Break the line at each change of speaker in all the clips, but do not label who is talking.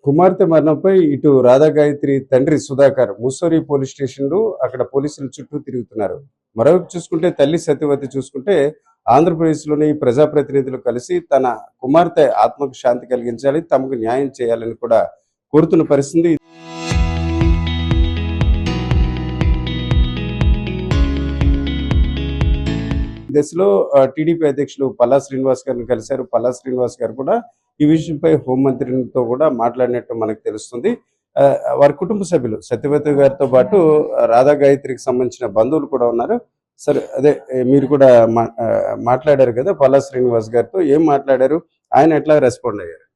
కుమార్తె మరణంపై ఇటు రాధాగాయత్రి తండ్రి సుధాకర్ ముస్సోరి పోలీస్ స్టేషన్లు అక్కడ పోలీసుల చుట్టూ తిరుగుతున్నారు. మరోవైపు చూసుకుంటే తల్లి సత్యవతి చూసుకుంటే ఆంధ్రప్రదేశ్లోని ప్రజాప్రతినిధులు కలిసి తన కుమార్తె ఆత్మకు శాంతి కలిగించాలి, తమకు న్యాయం చేయాలని కూడా కోరుతున్న పరిస్థితి. దశలో టీడీపీ అధ్యక్షులు పల్లా శ్రీనివాస్ గారిని కలిశారు. పల్లా శ్రీనివాస్ గారు కూడా ఈ విషయంపై హోంమంత్రితో కూడా మాట్లాడినట్టు మనకు తెలుస్తుంది. వారి కుటుంబ సభ్యులు సత్యవతి గారితో పాటు రాధా గాయత్రికి సంబంధించిన బంధువులు కూడా ఉన్నారు. సరే, అదే మీరు కూడా మాట్లాడారు కదా పల్లా శ్రీనివాస్ గారితో, ఏం మాట్లాడారు, ఆయన ఎట్లా రెస్పాండ్ అయ్యారు?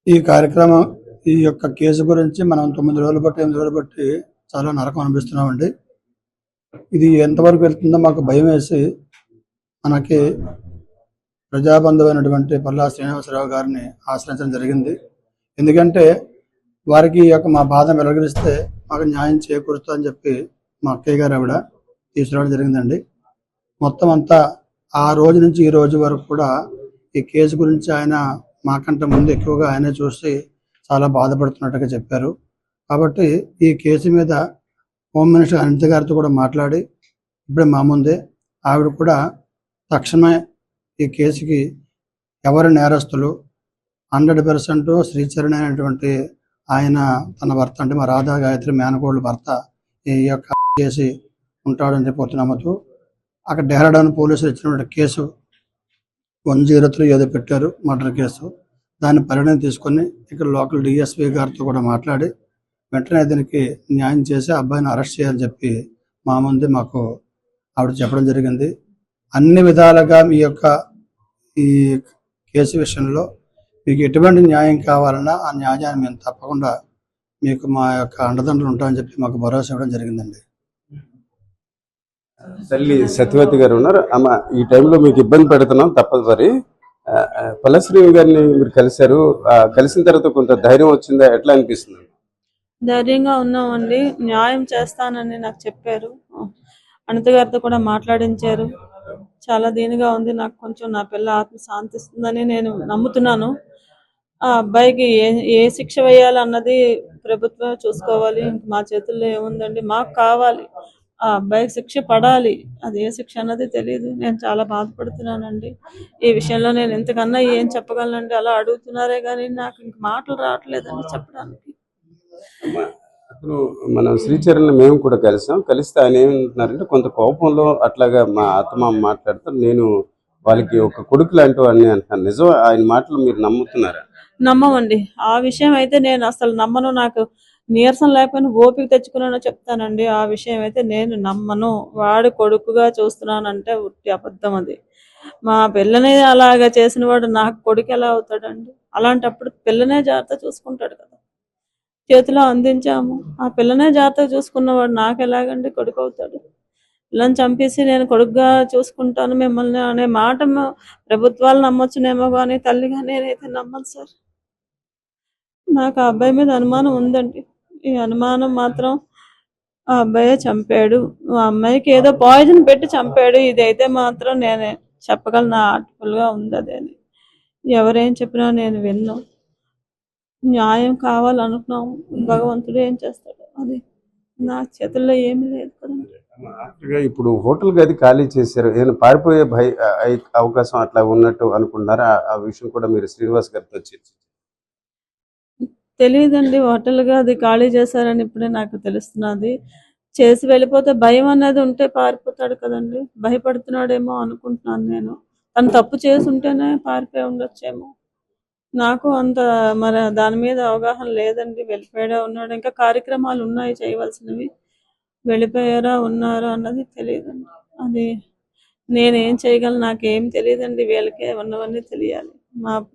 ఈ కార్యక్రమం ఈ యొక్క కేసు గురించి మనం 9 రోజులు బట్టి 8 రోజులు బట్టి చాలా నరకం అనిపిస్తున్నామండి. ఇది ఎంతవరకు వెళ్తుందో మాకు భయం వేసి మనకి ప్రజాబంధువైనటువంటి పల్లా శ్రీనివాసరావు గారిని ఆశ్రయించడం జరిగింది. ఎందుకంటే వారికి యొక్క మా బాధ వెలగరిస్తే మాకు న్యాయం చేకూరుతా అని చెప్పి మా అక్కయ్య గారు ఆవిడ తీసుకురావడం జరిగిందండి. మొత్తం అంతా ఆ రోజు నుంచి ఈ రోజు వరకు కూడా ఈ కేసు గురించి ఆయన మాకంటే ముందు ఎక్కువగా ఆయనే చూసి చాలా బాధపడుతున్నట్టుగా చెప్పారు. కాబట్టి ఈ కేసు మీద హోమ్ మినిస్టర్ అనిత గారితో కూడా మాట్లాడి ఇప్పుడే మా ముందే ఆవిడ కూడా తక్షణమే ఈ కేసుకి ఎవరు నేరస్తులు 100% శ్రీచరణ్ అనేటువంటి ఆయన తన భర్త అంటే మా రాధా గాయత్రి మేనకోళ్ళ భర్త ఈ యొక్క చేసి ఉంటాడని చెప్పి నమ్ముతూ అక్కడ డెహ్రాడూన్ పోలీసులు ఇచ్చినటువంటి కేసు 103 ఏదో పెట్టారు, మర్డర్ కేసు. దాన్ని పరిగణన తీసుకొని ఇక్కడ లోకల్ డిఎస్పీ గారితో కూడా మాట్లాడి వెంటనే దీనికి న్యాయం చేసి అబ్బాయిని అరెస్ట్ చేయాలని చెప్పి మా ముందే మాకు ఆవిడ చెప్పడం జరిగింది. అన్ని విధాలుగా మీ యొక్క ఈ కేసు విషయంలో మీకు ఎటువంటి న్యాయం కావాలన్నా ఆ న్యాయాన్ని మేము తప్పకుండా మీకు మా యొక్క అండదండలు ఉంటామని చెప్పి మాకు భరోసా ఇవ్వడం జరిగిందండి.
తల్లి సత్యవతి గారు ఉన్నారు. అమ్మ, ఈ టైంలో మీకు ఇబ్బంది పెడుతున్నాం తప్పదు. మరి పల్లశ్రీ గారిని మీరు కలిశారు, కలిసిన తర్వాత కొంత ధైర్యం వచ్చిందా, ఎట్లా అనిపిస్తుంది?
ధైర్యంగా ఉన్నామండి. న్యాయం చేస్తానని నాకు చెప్పారు. అనిత గారితో కూడా మాట్లాడించారు. చాలా దీనిగా ఉంది. నాకు కొంచెం నా పిల్ల ఆత్మ శాంతిస్తుందని నేను నమ్ముతున్నాను. ఆ అబ్బాయికి ఏ శిక్ష వేయాలన్నది ప్రభుత్వం చూసుకోవాలి. మా చేతుల్లో ఏముందండి, మాకు కావాలి ఆ అబ్బాయికి శిక్ష పడాలి. అది ఏ శిక్ష అన్నది తెలియదు. నేను చాలా బాధపడుతున్నానండి. ఈ విషయంలో నేను ఇంతకన్నా ఏం చెప్పగలనండి. అలా అడుగుతున్నారే కానీ నాకు ఇంక మాటలు రావట్లేదండి చెప్పడానికి.
అప్పుడు మనం శ్రీచరణ్ మేము కూడా కలిస్తే ఆయన ఏమంటున్నారంటే కొంత కోపంలో అట్లాగా మా ఆత్మ మాట్లాడుతూ నేను వాళ్ళకి ఒక కొడుకు లాంటి వాడిని అంటున్నాను. నిజం ఆయన మాటలు మీరు నమ్ముతున్నారా?
నమ్మమండి. ఆ విషయం అయితే నేను అసలు నమ్మను. నాకు నీరసం లేకపోయినా ఓపిక తెచ్చుకున్నానో చెప్తానండి. ఆ విషయం అయితే నేను నమ్మను. వాడు కొడుకుగా చూస్తున్నానంటే ఉట్టి అబద్ధం. అది మా పిల్లని అలాగా చేసిన వాడు నాకు కొడుకు ఎలా అవుతాడండి? అలాంటప్పుడు పిల్లనే జాగ్రత్త చూసుకుంటాడు కదా. చేతిలో అందించాము, ఆ పిల్లనే జాగ్రత్తగా చూసుకున్నవాడు నాకు ఎలాగండి కొడుకు అవుతాడు? పిల్లని చంపేసి నేను కొడుకుగా చూసుకుంటాను మిమ్మల్ని అనే మాట ప్రభుత్వాలు నమ్మొచ్చునేమో కానీ తల్లిగా నేనైతే నమ్మను సార్. నాకు ఆ అబ్బాయి మీద అనుమానం ఉందండి. ఈ అనుమానం మాత్రం ఆ అబ్బాయే చంపాడు, ఆ అమ్మాయికి ఏదో పాయిజన్ పెట్టి చంపాడు. ఇదైతే మాత్రం నేనే చెప్పగలను. ఆర్ట్ఫుల్గా ఉంది అదేని. ఎవరేం చెప్పినా నేను విన్ను. న్యాయం కావాలనుకున్నాం, భగవంతుడు ఏం చేస్తాడు, అది నా చేతుల్లో ఏమీ లేదు కదండి.
ఇప్పుడు హోటల్ గది ఖాళీ చేశారు, ఏదైనా పారిపోయే అవకాశం అట్లా ఉన్నట్టు అనుకుంటున్నారా? ఆ విషయం కూడా మీరు శ్రీనివాస్ గారితో
తెలియదండి. హోటల్గా అది ఖాళీ చేశారని ఇప్పుడే నాకు తెలుస్తున్నది. చేసి వెళ్ళిపోతే భయం అనేది ఉంటే పారిపోతాడు కదండి. భయపడుతున్నాడేమో అనుకుంటున్నాను నేను. తను తప్పు చేసి ఉంటేనే పారిపోయి ఉండొచ్చేమో. నాకు అంత మరి దాని మీద అవగాహన లేదండి. వెళ్ళిపోయాడా ఉన్నాడు, ఇంకా కార్యక్రమాలు ఉన్నాయి చేయవలసినవి. వెళ్ళిపోయారా ఉన్నారా అన్నది తెలియదండి. అది నేనేం చేయగలను, నాకేం తెలియదండి. వీళ్ళకే ఉన్నవన్నీ తెలియాలి.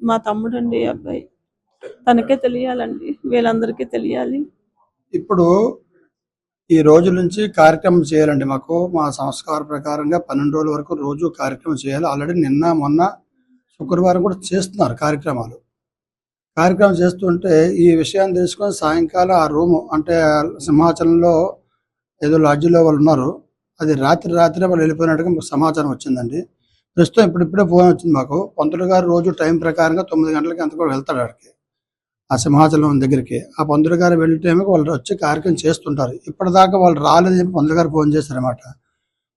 మా తమ్ముడు అండి అబ్బాయి, తనకే తెలియాలండి, వీళ్ళందరికీ తెలియాలి.
ఇప్పుడు ఈ రోజు నుంచి కార్యక్రమం చేయాలండి. మాకు మా సంస్కార ప్రకారంగా 12 రోజుల వరకు రోజు కార్యక్రమం చేయాలి. ఆల్రెడీ నిన్న మొన్న శుక్రవారం కూడా చేస్తున్నారు కార్యక్రమాలు. కార్యక్రమం చేస్తుంటే ఈ విషయాన్ని తెలుసుకొని సాయంకాలం ఆ రూము అంటే సింహాచలంలో ఏదో లాడ్జిలో వాళ్ళు ఉన్నారు, అది రాత్రి వాళ్ళు వెళ్ళిపోయినట్టుగా మాకు సమాచారం వచ్చిందండి. ప్రస్తుతం ఇప్పుడిప్పుడే ఫోన్ వచ్చింది మాకు. పంతులు గారు రోజు టైం ప్రకారంగా 9 గంటలకి అంత కూడా వెళ్తాడు అక్కడికి. ఆ సింహాచలం దగ్గరికి. ఆ పంతులు గారు వెళ్ళే టైంకి వాళ్ళు వచ్చి కార్యక్రమం చేస్తుంటారు. ఇప్పటిదాకా వాళ్ళు రాలేదని చెప్పి పంతులు గారు ఫోన్ చేశారన్నమాట.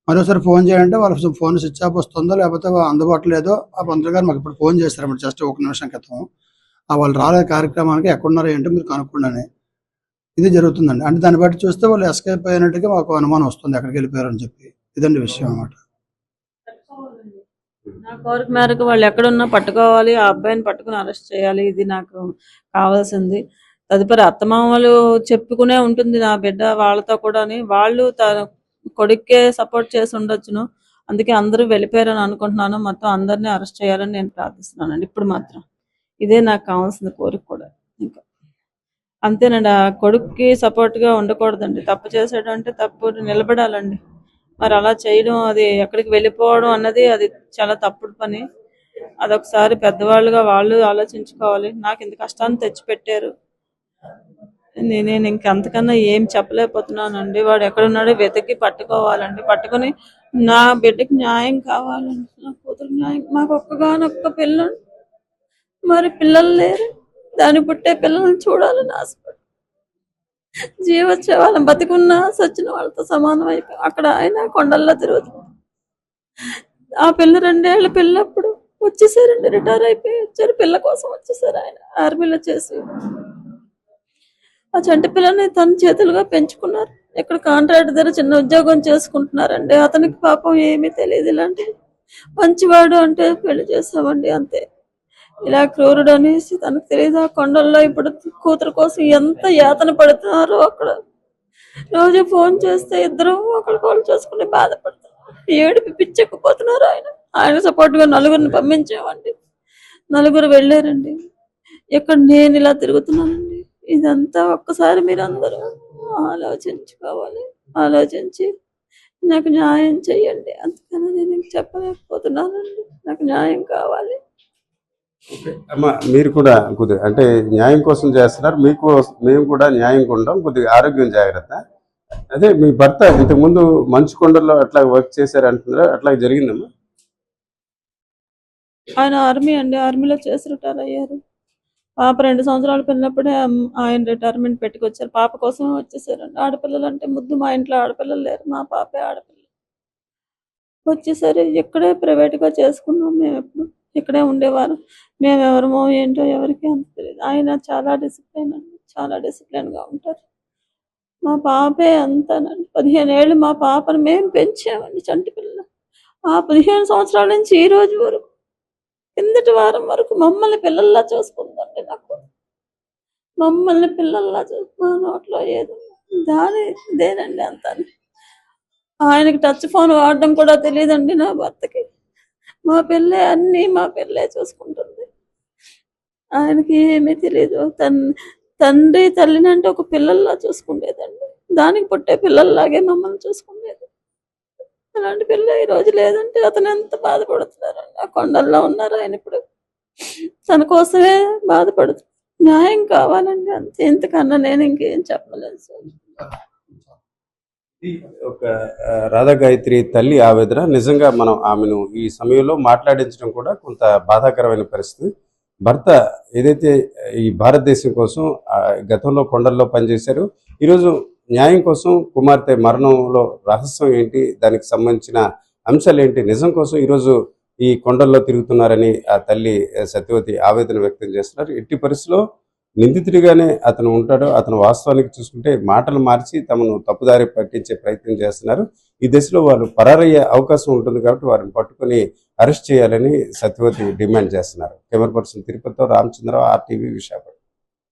మరోసారి ఫోన్ చేయాలంటే వాళ్ళ ఫోన్ స్విచ్ ఆఫ్ వస్తుందో లేకపోతే అందుబాటులో లేదో ఆ పంతులు గారు మాకు ఇప్పుడు ఫోన్ చేశారన్నమాట జస్ట్ 1 నిమిషం క్రితం. వాళ్ళు రాలేదు కార్యక్రమానికి, ఎక్కడున్నారో ఏంటో మీరు కనుక్కోండి. ఇది జరుగుతుందండి. అంటే దాన్ని బట్టి చూస్తే వాళ్ళు ఎస్కేప్ అయినట్టుగా మాకు అనుమానం వస్తుంది ఎక్కడికి వెళ్ళిపోయారు అని చెప్పి. ఇదండి విషయం అన్నమాట.
నా కోరిక మేరకు వాళ్ళు ఎక్కడున్నా పట్టుకోవాలి, ఆ అబ్బాయిని పట్టుకుని అరెస్ట్ చేయాలి. ఇది నాకు కావాల్సింది. తదుపరి అత్తమామలు చెప్పుకునే ఉంటుంది నా బిడ్డ వాళ్ళతో కూడాని. వాళ్ళు కొడుక్కే సపోర్ట్ చేసి ఉండొచ్చును. అందుకే అందరూ వెళ్ళిపోయారని అనుకుంటున్నాను. మొత్తం అందరినీ అరెస్ట్ చేయాలని నేను ప్రార్థిస్తున్నానండి. ఇప్పుడు మాత్రం ఇదే నాకు కావాల్సిన కోరిక కూడా. ఇంకా అంతేనండి. ఆ కొడుక్కి సపోర్ట్గా ఉండకూడదండి. తప్పు చేసాడు అంటే తప్పు నిలబడాలండి. మరి అలా చేయడం, అది ఎక్కడికి వెళ్ళిపోవడం అన్నది అది చాలా తప్పుడు పని. అదొకసారి పెద్దవాళ్ళుగా వాళ్ళు ఆలోచించుకోవాలి. నాకు ఇంత కష్టాన్ని తెచ్చిపెట్టారు. నేను ఇంకంతకన్నా ఏం చెప్పలేకపోతున్నానండి. వాడు ఎక్కడున్నాడో వెతికి పట్టుకోవాలండి. పట్టుకొని నా బిడ్డకి న్యాయం కావాలండి. నా కూతురు న్యాయం. మాకు ఒక్కగానొక్క పిల్లలు, మరి పిల్లలు లేరు. దాని పుట్టే పిల్లల్ని చూడాలని ఆశపడి జీవొచ్చే వాళ్ళని బతికున్నా సచ్చిన వాళ్ళతో సమానం అయిపోయి అక్కడ ఆయన కొండల్లో తిరుగుతుంది. ఆ పిల్ల 2 ఏళ్ళ పిల్లప్పుడు వచ్చేసారండి. రిటైర్ అయిపోయి వచ్చారు. పిల్ల కోసం వచ్చేసారు. ఆయన ఆర్మీలో చేసి ఆ చంటి పిల్లని తన చేతులుగా పెంచుకున్నారు. ఇక్కడ కాంట్రాక్ట్ దగ్గర చిన్న ఉద్యోగం చేసుకుంటున్నారండి. అతనికి పాపం ఏమీ తెలియదు. ఇలాంటి మంచివాడు అంటే పెళ్లి చేసామండి అంతే. ఇలా క్రూరుడు అనేసి తనకు తెలియదు. ఆ కొండల్లో ఇప్పుడు కూతురు కోసం ఎంత యాతన పడుతున్నారో అక్కడ. రోజు ఫోన్ చేస్తే ఇద్దరు ఒకరికొకరు చేసుకుని బాధపడతారు. ఏడుపు పిచ్చెక్కిపోతున్నారు. ఆయన సపోర్ట్గా 4గురిని పంపించామండి. 4గురు వెళ్ళారండి. ఇక్కడ నేను ఇలా తిరుగుతున్నానండి. ఇదంతా ఒక్కసారి మీరు అందరూ ఆలోచించుకోవాలి. ఆలోచించి నాకు న్యాయం చెయ్యండి. అందుకని నేను చెప్పలేకపోతున్నానండి. నాకు న్యాయం కావాలి.
అమ్మ, మీరు కూడా కొద్దిగా అంటే న్యాయం కోసం చేస్తున్నారు. మేము కూడా న్యాయం కొంటాం. కొద్దిగా ఆరోగ్యం జాగ్రత్త. అదే మీ భర్త ఇంతకుముందు మంచుకొండలో అట్లా వర్క్ చేశారు అంటున్నారా? అట్లా జరిగిందమ్మా?
ఆయన ఆర్మీ అండి. ఆర్మీలో చేసి రిటైర్ అయ్యారు. పాప 2 సంవత్సరాలు పిల్లప్పుడే ఆయన రిటైర్మెంట్ పెట్టుకొచ్చారు. పాప కోసం వచ్చేసారండి. ఆడపిల్లలు అంటే ముద్దు. మా ఇంట్లో ఆడపిల్లలు లేరు. మా పాపే ఆడపిల్ల. వచ్చేసరి ఇక్కడే ప్రైవేట్గా చేసుకున్నాం. మేము ఎప్పుడు ఇక్కడే ఉండేవారు. మేము ఎవరమో ఏంటో ఎవరికి అంత తెలియదు. ఆయన చాలా డిసిప్లైన్ అండి. చాలా డిసిప్లైన్గా ఉంటారు. మా పాపే అంతానండి. 15 ఏళ్ళు మా పాపను మేము పెంచామండి. చంటి పిల్ల. ఆ 15 సంవత్సరాల నుంచి ఈ రోజు వరకు, కిందటి వారం వరకు మమ్మల్ని పిల్లల్లా చూసుకుందండి. నాకు మమ్మల్ని పిల్లల్లా చూసుకున్న నోట్లో ఏదో దేనండి అంతా. ఆయనకి టచ్ ఫోన్ వాడడం కూడా తెలియదండి నా భర్తకి. మా పిల్లే చూసుకుంటుంది. ఆయనకి ఏమీ తెలియదు. తండ్రి తల్లిని అంటే ఒక పిల్లల్లా చూసుకునేదండి. దానికి పుట్టే పిల్లల్లాగే మమ్మల్ని చూసుకునేది. అలాంటి పిల్ల ఈ రోజు లేదంటే అతను ఎంత బాధపడుతున్నారండి. ఆ కొండల్లో ఉన్నారు ఆయన ఇప్పుడు. తన కోసమే బాధపడుతుంది. న్యాయం కావాలండి అంతే. ఇంతకన్నా నేను ఇంకేం చెప్పలేదు సార్.
ఒక రాధా గాయత్రి తల్లి ఆవేదన నిజంగా మనం ఆమెను ఈ సమయంలో మాట్లాడించడం కూడా కొంత బాధాకరమైన పరిస్థితి. భర్త ఏదైతే ఈ భారతదేశం కోసం గతంలో కొండల్లో పనిచేశారు, ఈరోజు న్యాయం కోసం కుమార్తె మరణంలో రహస్యం ఏంటి, దానికి సంబంధించిన అంశాలు ఏంటి, నిజం కోసం ఈరోజు ఈ కొండల్లో తిరుగుతున్నారని ఆ తల్లి సత్యవతి ఆవేదన వ్యక్తం చేస్తున్నారు. ఎట్టి పరిస్థితిలో నిందితుడిగానే అతను ఉంటాడో, అతను వాస్తవానికి చూసుకుంటే మాటలు మార్చి తమను తప్పుదారి పట్టించే ప్రయత్నం చేస్తున్నారు. ఈ దశలో వాళ్ళు పరారయ్యే అవకాశం ఉంటుంది కాబట్టి వారిని పట్టుకొని అరెస్ట్ చేయాలని సత్యవతి డిమాండ్ చేస్తున్నారు. కెమెరా పర్సన్ తిరుపతితో రామచంద్రరావు, RTV విశాఖపట్నం.